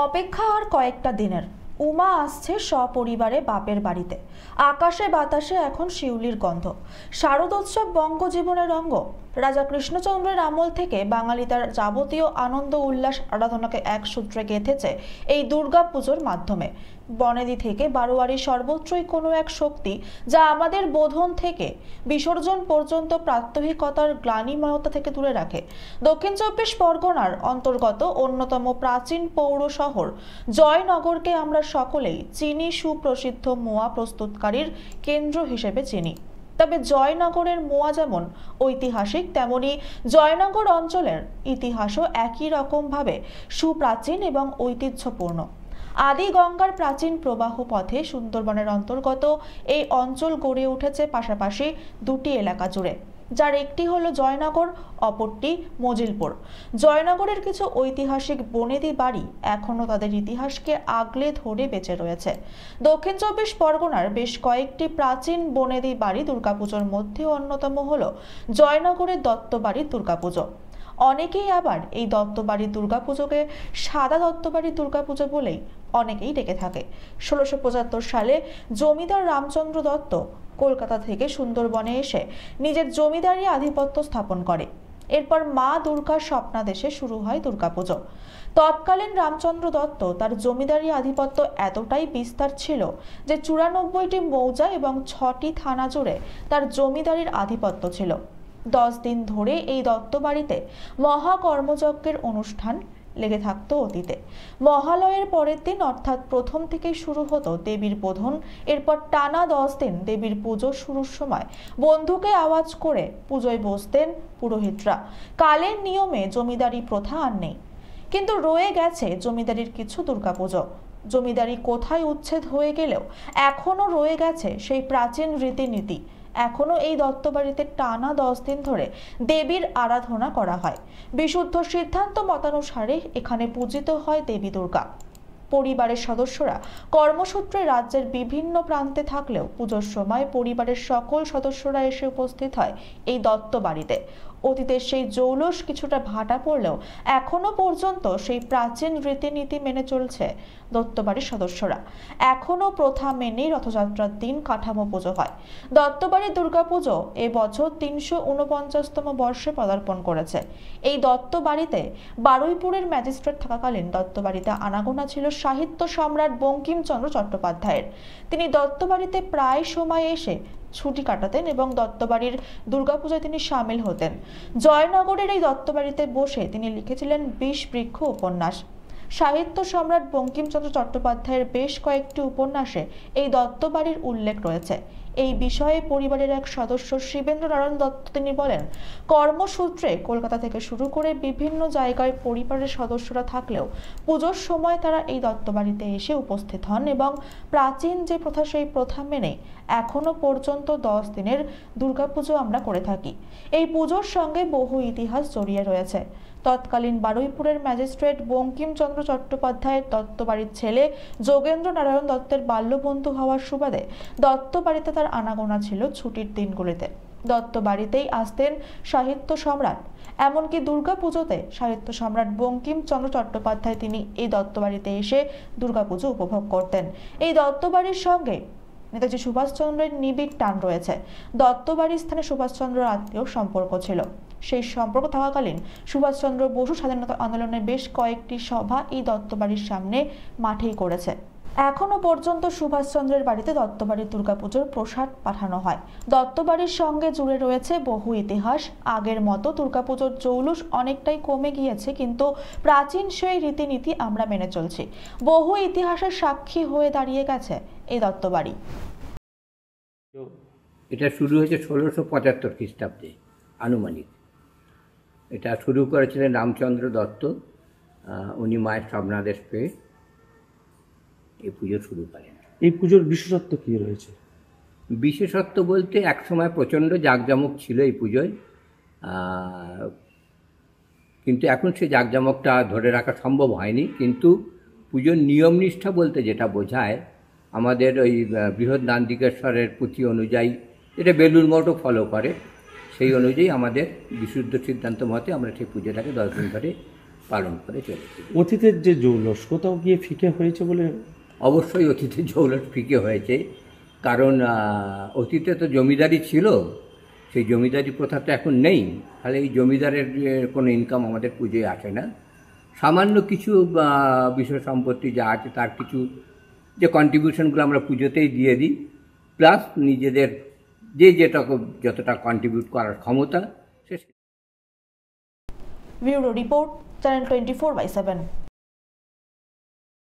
অপেক্ষা আর কয়েকটা দিনের। উমা আসছে সপরিবারে বাপের বাড়িতে। আকাশে বাতাসে এখন শিউলির গন্ধ। শারদোৎসব বঙ্গজীবনের অঙ্গ। রাজা কৃষ্ণচন্দ্রের আমল থেকে বাঙালি তার যাবতীয় আনন্দ উল্লাস আরাধনাকে এক সূত্রে গেঁথেছে এই দুর্গা পুজোর মাধ্যমে। বনেদি থেকে বারোয়ারি সর্বত্রই কোনো এক শক্তি যা আমাদের বোধন থেকে বিসর্জন পর্যন্ত প্রাত্যহিকতার গ্লানিময়তা থেকে দূরে রাখে। দক্ষিণ চব্বিশ পরগনার অন্তর্গত অন্যতম প্রাচীন পৌর শহর জয়নগরকে আমরা সকলেই চিনি সুপ্রসিদ্ধ মোয়া প্রস্তুতকারীর কেন্দ্র হিসেবে চিনি। তবে জয়নগরের মোয়া যেমন ঐতিহাসিক, তেমনি জয়নগর অঞ্চলের ইতিহাসও একই রকমভাবে সুপ্রাচীন এবং ঐতিহ্যপূর্ণ। আদি গঙ্গার প্রাচীন প্রবাহ পথে সুন্দরবনের অন্তর্গত এই অঞ্চল গড়ে উঠেছে পাশাপাশি দুটি এলাকা জুড়ে, যার একটি হলো জয়নগর, অপরটি মজিলপুর। জয়নগরের কিছু ঐতিহাসিক বনেদি বাড়ি এখনো তাদের ইতিহাসকে আগলে ধরে বেঁচে রয়েছে। দক্ষিণ চব্বিশ পরগনার বেশ কয়েকটি প্রাচীন বনেদি বাড়ি দুর্গাপুজোর মধ্যে অন্যতম হলো জয়নগরের দত্তবাড়ির দুর্গাপুজো। অনেকেই আবার এই দত্তবাড়ির দুর্গাপুজোকে সাদা দত্তবাড়ির দুর্গাপুজো বলেই অনেকেই ডেকে থাকে। 1675 সালে জমিদার রামচন্দ্র দত্ত কলকাতা থেকে সুন্দরবনে এসে নিজের জমিদারি আধিপত্য স্থাপন করে। এরপর মা দুর্গার স্বপ্নাদেশে শুরু হয় দুর্গাপুজো। তৎকালীন রামচন্দ্র দত্ত তার জমিদারি আধিপত্য এতটাই বিস্তার ছিল যে 94টি মৌজা এবং 6টি থানা জুড়ে তার জমিদারির আধিপত্য ছিল। 10 দিন ধরে এই দত্তবাড়িতে মহাকর্মযজ্ঞের অনুষ্ঠান লেগে থাকতো অতীতে। মহালয়ের পরের দিন অর্থাৎ প্রথম থেকেই শুরু হতো দেবীর বোধন। এরপর টানা 10 দিন দেবীর পুজো শুরুর সময় বন্ধুকে আওয়াজ করে পুজোয় বসতেন পুরোহিতরা। কালের নিয়মে জমিদারি প্রথা আর নেই, কিন্তু রয়ে গেছে জমিদারির কিছু দুর্গাপুজো। জমিদারি কোথায় উচ্ছেদ হয়ে গেলেও এখনো রয়ে গেছে সেই প্রাচীন রীতিনীতি। এখনো এই দত্তবাড়িতে টানা 10 দিন ধরে দেবীর আরাধনা করা হয়। বিশুদ্ধ সিদ্ধান্ত মতানুসারে এখানে পূজিত হয় দেবী দুর্গা। পরিবারের সদস্যরা কর্মসূত্রে রাজ্যের বিভিন্ন প্রান্তে থাকলেও পুজোর সময় পরিবারের সকল সদস্যরা এসে উপস্থিত হয় এই দত্তবাড়িতে। অতীতের সেই জৌলস কিছুটা ভাটা পড়লেও এখনো পর্যন্ত সেই প্রাচীন রীতিনীতি মেনে চলছে দত্তবাড়ির সদস্যরা। এখনো প্রথা মেনেই রথযাত্রার দিন কাঠামো পুজো হয়। দত্তবাড়ির দুর্গাপুজো এবছর 349তম বর্ষে পদার্পণ করেছে। এই দত্তবাড়িতে বারুইপুরের ম্যাজিস্ট্রেট থাকাকালীন দত্তবাড়িতে আনাগোনা ছিল সাহিত্য সম্রাট বঙ্কিমচন্দ্র চট্টোপাধ্যায়ের। তিনি দত্তবাড়িতে প্রায় সময় এসে ছুটি কাটাতেন এবং দত্তবাড়ির দুর্গাপূজায় তিনি সামিল হতেন। জয়নগরের এই দত্তবাড়িতে বসে তিনি লিখেছিলেন 20 বৃক্ষ উপন্যাস। সাহিত্য সম্রাট বঙ্কিমচন্দ্র চট্টোপাধ্যায়ের বেশ কয়েকটি উপন্যাসে এই দত্তবাড়ির উল্লেখ রয়েছে। এই বিষয়ে পরিবারের এক সদস্য শিবেন্দ্র নারায়ণ দত্ত তিনি বলেন, কর্মসূত্রে কলকাতা থেকে শুরু করে বিভিন্ন জায়গায় পরিবারের সদস্যরা থাকলেও পুজোর সময় তারা এই দত্তবাড়িতে এসে উপস্থিত হন এবং প্রাচীন যে প্রথা সেই প্রথা মেনে এখনো পর্যন্ত 10 দিনের দুর্গাপুজো আমরা করে থাকি। এই পুজোর সঙ্গে বহু ইতিহাস জড়িয়ে রয়েছে। তৎকালীন বারুইপুরের ম্যাজিস্ট্রেট বঙ্কিমচন্দ্র চট্টোপাধ্যায়ের দত্তবাড়ির ছেলে যোগেন্দ্র নারায়ণ দত্তের বাল্যবন্ধু হওয়ার সুবাদে দত্তবাড়িতে তার আনাগোনা ছিল ছুটির দিনগুলিতে। দত্তবাড়িতেই আসতেন সাহিত্য সম্রাট। এমনকি দুর্গাপুজোতে সাহিত্য সম্রাট বঙ্কিমচন্দ্র চট্টোপাধ্যায় তিনি এই দত্তবাড়িতে এসে দুর্গাপুজো উপভোগ করতেন। এই দত্তবাড়ির সঙ্গে নেতাজি সুভাষচন্দ্রের নিবিড় টান রয়েছে। দত্তবাড়ির স্থানে সুভাষচন্দ্রের আত্মীয় সম্পর্ক ছিল। সেই সম্পর্ক থাকাকালীন সুভাষচন্দ্র বসু স্বাধীনতা আন্দোলনের বেশ কয়েকটি সভা এই দত্তবাড়ির সামনে মাঠেই করেছে। এখনো পর্যন্ত সুভাষচন্দ্রের বাড়িতে দত্তবাড়ির দুর্গাপুজোর প্রসাদ পাঠানো হয়। দত্তবাড়ির সঙ্গে জুড়ে রয়েছে বহু ইতিহাস। আগের মতো দুর্গাপুজোর জৌলুস অনেকটাই কমে গিয়েছে, কিন্তু প্রাচীন সেই রীতিনীতি আমরা মেনে চলছি। বহু ইতিহাসের সাক্ষী হয়ে দাঁড়িয়ে গেছে এই দত্তবাড়ি। এটা শুরু হয়েছে 1675 খ্রিস্টাব্দে আনুমানিক। এটা শুরু করেছিলেন রামচন্দ্র দত্ত। উনি মায়ের স্বপ্নাদেশ পেয়ে এই পুজো শুরু করেন। এই পুজোর বিশেষত্ব কী রয়েছে? বিশেষত্ব বলতে একসময় প্রচণ্ড জাঁকজমক ছিল এই পুজোয়, কিন্তু এখন সেই জাঁকজমকটা ধরে রাখা সম্ভব হয়নি। কিন্তু পুজোর নিয়মনিষ্ঠা বলতে যেটা বোঝায়, আমাদের ওই বৃহদান্তিকেশ্বরের পুঁথি অনুযায়ী, যেটা বেলুড় মঠও ফলো করে, সেই অনুযায়ী আমাদের বিশুদ্ধ সিদ্ধান্ত মতে আমরা সেই পুজোটাকে 10 দিন ধরে পালন করে চলেছি। অতীতের যে জৌলস কোথাও গিয়ে ফিকে হয়েছে বলে? অবশ্যই অতীতে জৌলস ফিকে হয়েছে, কারণ অতীতে তো জমিদারি ছিল, সেই জমিদারি প্রথা তো এখন নেই। তাহলে এই জমিদারের কোনো ইনকাম আমাদের পুজোয় আসে না। সামান্য কিছু বিষয় সম্পত্তি যা আছে তার কিছু যে কন্ট্রিবিউশনগুলো আমরা পুজোতেই দিয়ে দিই, প্লাস নিজেদের যতটা কন্ট্রিবিউট করার ক্ষমতা সে। Bureau report, channel 24/7।